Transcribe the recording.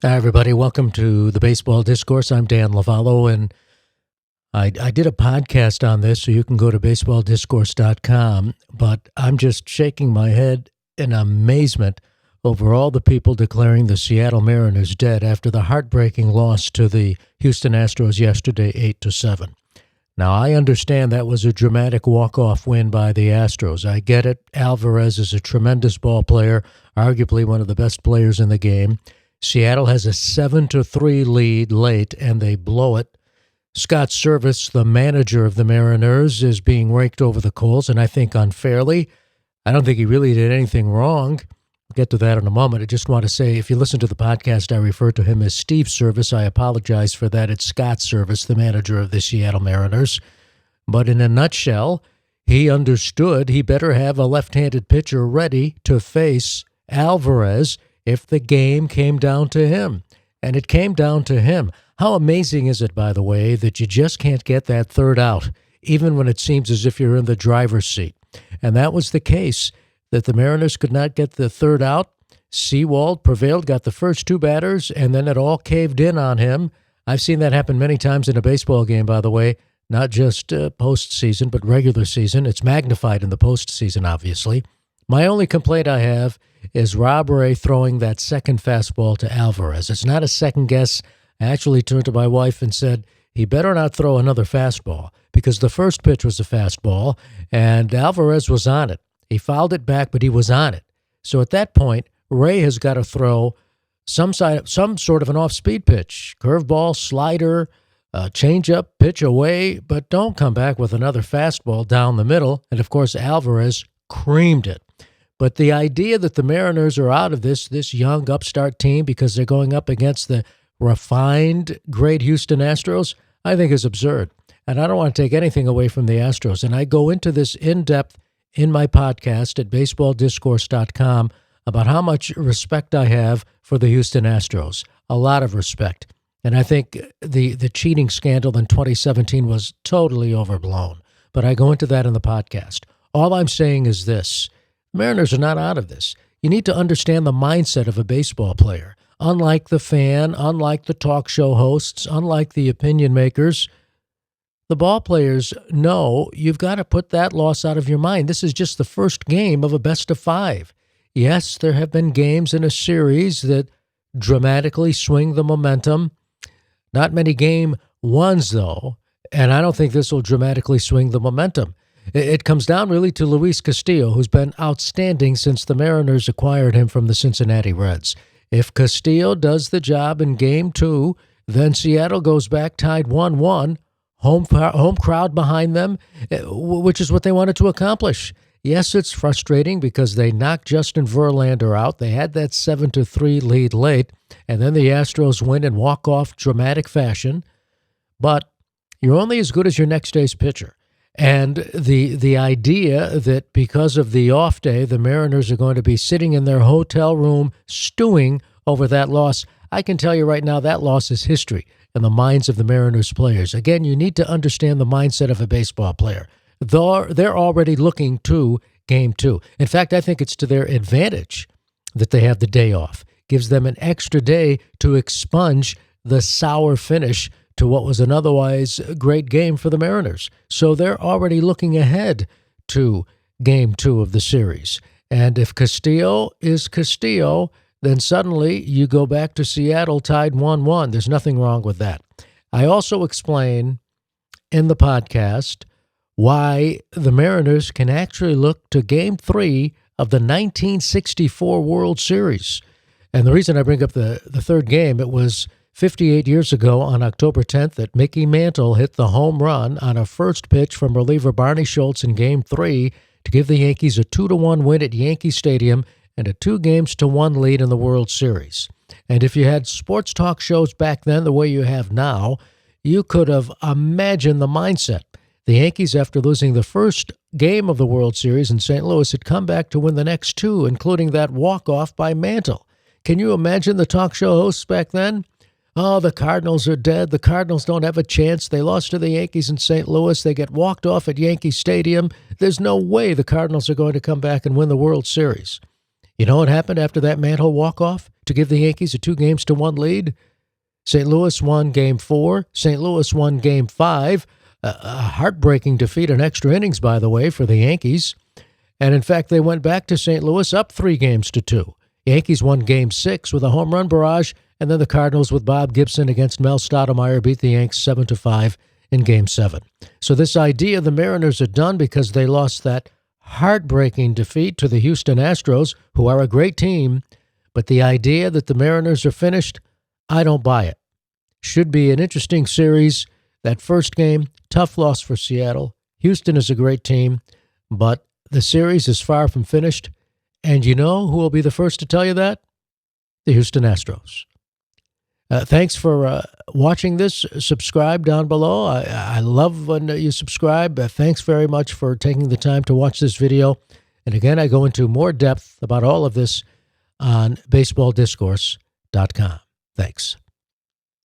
Hi, everybody. Welcome to the Baseball Discourse. I'm Dan Lavallo, and I did a podcast on this, so you can go to baseballdiscourse.com, but I'm just shaking my head in amazement over all the people declaring the Seattle Mariners dead after the heartbreaking loss to the Houston Astros yesterday, 8-7. Now, I understand that was a dramatic walk-off win by the Astros. I get it. Alvarez is a tremendous ball player, arguably one of the best players in the game. Seattle has a 7-3 lead late, and they blow it. Scott Servais, the manager of the Mariners, is being raked over the coals, and I think unfairly. I don't think he really did anything wrong. We'll get to that in a moment. I just want to say, if you listen to the podcast, I refer to him as Steve Servais. I apologize for that. It's Scott Servais, the manager of the Seattle Mariners. But in a nutshell, he understood he better have a left-handed pitcher ready to face Alvarez if the game came down to him. And it came down to him. How amazing is it, by the way, that you just can't get that third out, even when it seems as if you're in the driver's seat. And that was the case, that the Mariners could not get the third out. Sewald prevailed, got the first two batters, and then it all caved in on him. I've seen that happen many times in a baseball game, by the way, not just postseason, but regular season. It's magnified in the postseason, obviously. My only complaint I have is Rob Ray throwing that second fastball to Alvarez. It's not a second guess. I actually turned to my wife and said, he better not throw another fastball, because the first pitch was a fastball, and Alvarez was on it. He fouled it back, but he was on it. So at that point, Ray has got to throw some sort of an off-speed pitch, curveball, slider, change-up, pitch away, but don't come back with another fastball down the middle. And, of course, Alvarez creamed it. But the idea that the Mariners are out of this young upstart team because they're going up against the refined, great Houston Astros, I think is absurd. And I don't want to take anything away from the Astros. And I go into this in-depth in my podcast at baseballdiscourse.com about how much respect I have for the Houston Astros. A lot of respect. And I think the cheating scandal in 2017 was totally overblown. But I go into that in the podcast. All I'm saying is this. Mariners are not out of this. You need to understand the mindset of a baseball player. Unlike the fan, unlike the talk show hosts, unlike the opinion makers, the ball players know you've got to put that loss out of your mind. This is just the first game of a best of five. Yes, there have been games in a series that dramatically swing the momentum. Not many game ones, though, and I don't think this will dramatically swing the momentum. It comes down really to Luis Castillo, who's been outstanding since the Mariners acquired him from the Cincinnati Reds. If Castillo does the job in Game 2, then Seattle goes back tied 1-1, home crowd behind them, which is what they wanted to accomplish. Yes, it's frustrating because they knocked Justin Verlander out. They had that 7-3 lead late, and then the Astros win in walk-off dramatic fashion. But you're only as good as your next day's pitcher. And the idea that because of the off day, the Mariners are going to be sitting in their hotel room stewing over that loss, I can tell you right now that loss is history in the minds of the Mariners players. Again, you need to understand the mindset of a baseball player. They're already looking to Game 2. In fact, I think it's to their advantage that they have the day off. Gives them an extra day to expunge the sour finish to what was an otherwise great game for the Mariners. So they're already looking ahead to Game 2 of the series. And if Castillo is Castillo, then suddenly you go back to Seattle tied 1-1. There's nothing wrong with that. I also explain in the podcast why the Mariners can actually look to Game 3 of the 1964 World Series. And the reason I bring up the third game, it was 58 years ago on October 10th that Mickey Mantle hit the home run on a first pitch from reliever Barney Schultz in Game 3 to give the Yankees a 2-1 win at Yankee Stadium and a 2-1 lead in the World Series. And if you had sports talk shows back then the way you have now, you could have imagined the mindset. The Yankees, after losing the first game of the World Series in St. Louis, had come back to win the next two, including that walk-off by Mantle. Can you imagine the talk show hosts back then? Oh, the Cardinals are dead. The Cardinals don't have a chance. They lost to the Yankees in St. Louis. They get walked off at Yankee Stadium. There's no way the Cardinals are going to come back and win the World Series. You know what happened after that manhole walk-off to give the Yankees a 2-1 lead? St. Louis won Game 4. St. Louis won Game 5. A heartbreaking defeat in extra innings, by the way, for the Yankees. And in fact, they went back to St. Louis up 3-2. Yankees won Game 6 with a home run barrage, and then the Cardinals with Bob Gibson against Mel Stoudemire beat the Yanks 7-5 in Game 7. So this idea the Mariners are done because they lost that heartbreaking defeat to the Houston Astros, who are a great team, but the idea that the Mariners are finished, I don't buy it. Should be an interesting series. That first game, tough loss for Seattle. Houston is a great team, but the series is far from finished. And you know who will be the first to tell you that? The Houston Astros. Thanks for watching this. Subscribe down below. I love when you subscribe. Thanks very much for taking the time to watch this video. And again, I go into more depth about all of this on baseballdiscourse.com. Thanks.